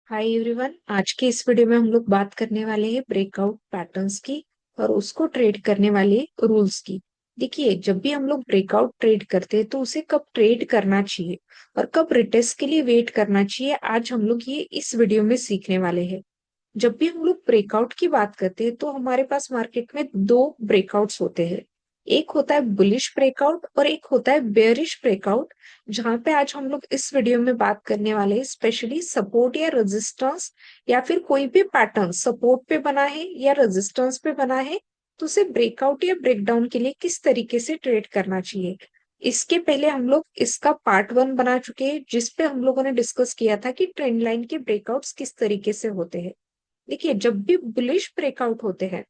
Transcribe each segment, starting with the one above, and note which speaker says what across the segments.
Speaker 1: Hi everyone. आज के इस वीडियो में हम लोग बात करने वाले हैं ब्रेकआउट पैटर्न्स की और उसको ट्रेड करने वाले रूल्स की। देखिए, जब भी हम लोग ब्रेकआउट ट्रेड करते हैं तो उसे कब ट्रेड करना चाहिए और कब रिटेस्ट के लिए वेट करना चाहिए, आज हम लोग ये इस वीडियो में सीखने वाले हैं। जब भी हम लोग ब्रेकआउट की बात करते हैं तो हमारे पास मार्केट में दो ब्रेकआउट्स होते हैं। एक होता है बुलिश ब्रेकआउट और एक होता है बेयरिश ब्रेकआउट। जहां पे आज हम लोग इस वीडियो में बात करने वाले हैं स्पेशली सपोर्ट या रेजिस्टेंस, या फिर कोई भी पैटर्न सपोर्ट पे बना है या रेजिस्टेंस पे बना है तो उसे ब्रेकआउट या ब्रेकडाउन के लिए किस तरीके से ट्रेड करना चाहिए। इसके पहले हम लोग इसका पार्ट 1 बना चुके हैं जिसपे हम लोगों ने डिस्कस किया था कि ट्रेंड लाइन के ब्रेकआउट्स किस तरीके से होते हैं। देखिए, जब भी बुलिश ब्रेकआउट होते हैं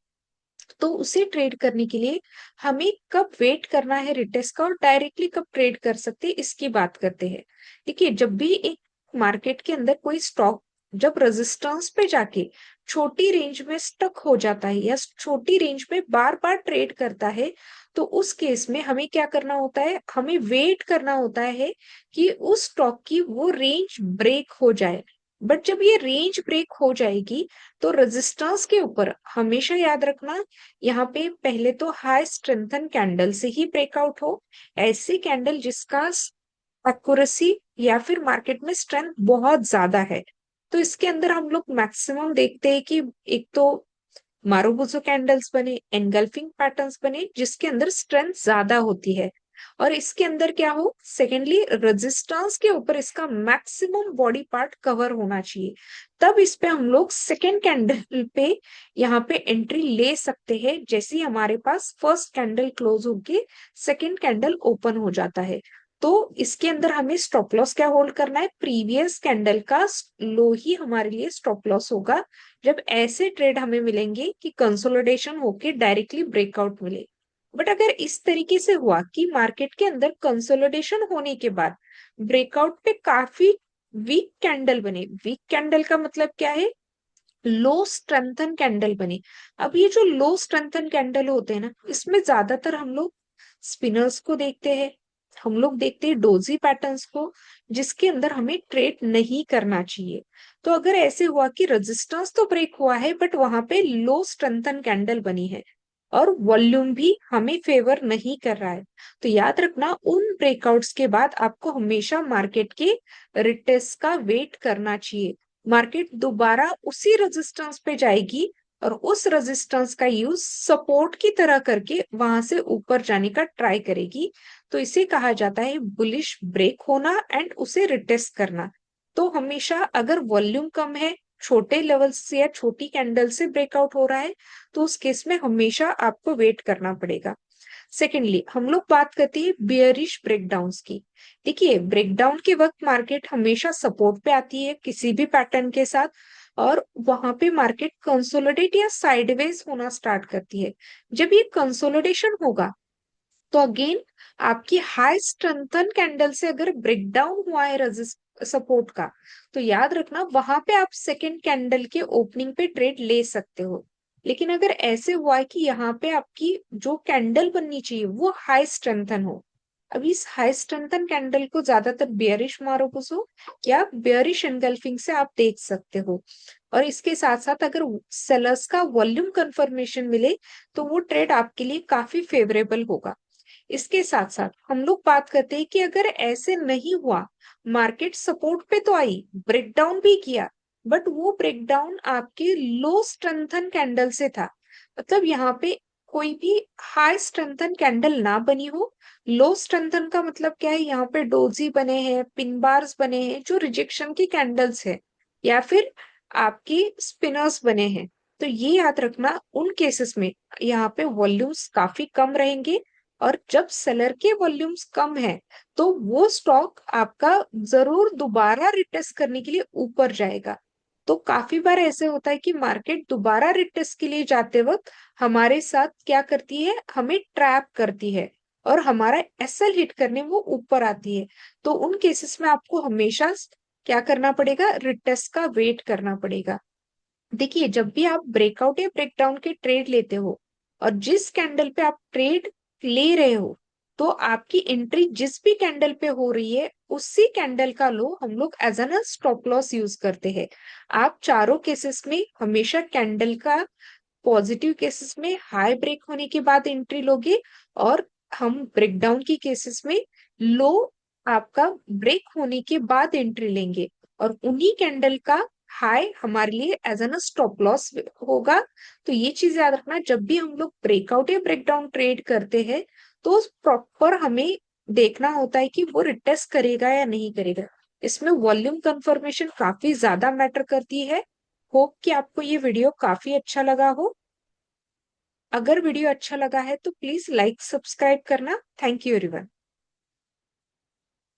Speaker 1: तो उसे ट्रेड करने के लिए हमें कब वेट करना है रिटेस्ट का और डायरेक्टली कब ट्रेड कर सकते हैं इसकी बात करते हैं। देखिए, जब भी एक मार्केट के अंदर कोई स्टॉक जब रेजिस्टेंस पे जाके छोटी रेंज में स्टक हो जाता है या छोटी रेंज में बार बार ट्रेड करता है, तो उस केस में हमें क्या करना होता है, हमें वेट करना होता है कि उस स्टॉक की वो रेंज ब्रेक हो जाए। बट जब ये रेंज ब्रेक हो जाएगी तो रेजिस्टेंस के ऊपर हमेशा याद रखना, यहाँ पे पहले तो हाई स्ट्रेंथन कैंडल से ही ब्रेकआउट हो, ऐसी कैंडल जिसका एक्यूरेसी या फिर मार्केट में स्ट्रेंथ बहुत ज्यादा है। तो इसके अंदर हम लोग मैक्सिमम देखते हैं कि एक तो मारुबुजो कैंडल्स बने, एनगल्फिंग पैटर्न्स बने जिसके अंदर स्ट्रेंथ ज्यादा होती है, और इसके अंदर क्या हो, सेकेंडली रेजिस्टेंस के ऊपर इसका मैक्सिमम बॉडी पार्ट कवर होना चाहिए। तब इस पे हम लोग सेकेंड कैंडल पे यहाँ पे एंट्री ले सकते हैं जैसे ही हमारे पास फर्स्ट कैंडल क्लोज होके सेकेंड कैंडल ओपन हो जाता है। तो इसके अंदर हमें स्टॉप लॉस क्या होल्ड करना है, प्रीवियस कैंडल का लो ही हमारे लिए स्टॉप लॉस होगा। जब ऐसे ट्रेड हमें मिलेंगे कि कंसोलिडेशन होके डायरेक्टली ब्रेकआउट मिले। बट अगर इस तरीके से हुआ कि मार्केट के अंदर कंसोलिडेशन होने के बाद ब्रेकआउट पे काफी वीक कैंडल बने, वीक कैंडल का मतलब क्या है, लो स्ट्रेंथन कैंडल बने। अब ये जो लो स्ट्रेंथन कैंडल होते हैं ना, इसमें ज्यादातर हम लोग स्पिनर्स को देखते हैं, हम लोग देखते हैं डोजी पैटर्न्स को, जिसके अंदर हमें ट्रेड नहीं करना चाहिए। तो अगर ऐसे हुआ कि रेजिस्टेंस तो ब्रेक हुआ है बट वहां पे लो स्ट्रेंथन कैंडल बनी है और वॉल्यूम भी हमें फेवर नहीं कर रहा है, तो याद रखना उन ब्रेकआउट्स के बाद आपको हमेशा मार्केट के रिटेस्ट का वेट करना चाहिए। मार्केट दोबारा उसी रेजिस्टेंस पे जाएगी और उस रेजिस्टेंस का यूज सपोर्ट की तरह करके वहां से ऊपर जाने का ट्राई करेगी। तो इसे कहा जाता है बुलिश ब्रेक होना एंड उसे रिटेस्ट करना। तो हमेशा अगर वॉल्यूम कम है, छोटे लेवल से या छोटी कैंडल से ब्रेकआउट हो रहा है, तो उस केस में हमेशा आपको वेट करना पड़ेगा। सेकेंडली हम लोग बात करते हैं बियरिश ब्रेकडाउन्स की। देखिए, ब्रेकडाउन के वक्त मार्केट हमेशा सपोर्ट पे आती है किसी भी पैटर्न के साथ, और वहां पे मार्केट कंसोलिडेट या साइडवेज होना स्टार्ट करती है। जब ये कंसोलिडेशन होगा तो अगेन आपकी हाई स्ट्रेंथन कैंडल से अगर ब्रेकडाउन हुआ है रजिस्ट सपोर्ट का, तो याद रखना वहां पे आप सेकेंड कैंडल के ओपनिंग पे ट्रेड ले सकते हो। लेकिन अगर ऐसे हुआ है कि यहाँ पे आपकी जो कैंडल बननी चाहिए वो हाई स्ट्रेंथन हो, अब इस हाई स्ट्रेंथन कैंडल को ज्यादातर बेयरिश मारोबुसो या बेयरिश एनगल्फिंग से आप देख सकते हो। और इसके साथ साथ अगर सेलर्स का वॉल्यूम कंफर्मेशन मिले तो वो ट्रेड आपके लिए काफी फेवरेबल होगा। इसके साथ साथ हम लोग बात करते हैं कि अगर ऐसे नहीं हुआ, मार्केट सपोर्ट पे तो आई, ब्रेकडाउन भी किया, बट वो ब्रेकडाउन आपके लो स्ट्रेंथन कैंडल से था, मतलब यहाँ पे कोई भी हाई स्ट्रेंथन कैंडल ना बनी हो। लो स्ट्रेंथन का मतलब क्या है, यहाँ पे डोजी बने हैं, पिन बार्स बने हैं जो रिजेक्शन की कैंडल्स है, या फिर आपकी स्पिनर्स बने हैं। तो ये याद रखना उन केसेस में यहाँ पे वॉल्यूम्स काफी कम रहेंगे, और जब सेलर के वॉल्यूम्स कम है तो वो स्टॉक आपका जरूर दोबारा रिटेस्ट करने के लिए ऊपर जाएगा। तो काफी बार ऐसे होता है कि मार्केट दोबारा रिटेस्ट के लिए जाते वक्त हमारे साथ क्या करती है, हमें ट्रैप करती है और हमारा एसएल हिट करने वो ऊपर आती है। तो उन केसेस में आपको हमेशा क्या करना पड़ेगा, रिटेस्ट का वेट करना पड़ेगा। देखिए, जब भी आप ब्रेकआउट या ब्रेकडाउन के ट्रेड लेते हो और जिस कैंडल पे आप ट्रेड ले रहे हो तो आपकी एंट्री जिस भी कैंडल पे हो रही है उसी कैंडल का लो हम लोग as an stop loss use करते हैं। आप चारों केसेस में हमेशा कैंडल का पॉजिटिव केसेस में हाई ब्रेक होने के बाद एंट्री लोगे, और हम ब्रेकडाउन की केसेस में लो आपका ब्रेक होने के बाद एंट्री लेंगे, और उन्हीं कैंडल का हाई हमारे लिए एज एन स्टॉप लॉस होगा। तो ये चीज याद रखना, जब भी हम लोग ब्रेकआउट या ब्रेकडाउन ट्रेड करते हैं तो प्रॉपर हमें देखना होता है कि वो रिटेस्ट करेगा या नहीं करेगा। इसमें वॉल्यूम कंफर्मेशन काफी ज्यादा मैटर करती है। होप कि आपको ये वीडियो काफी अच्छा लगा हो। अगर वीडियो अच्छा लगा है तो प्लीज लाइक सब्सक्राइब करना। Thank you everyone.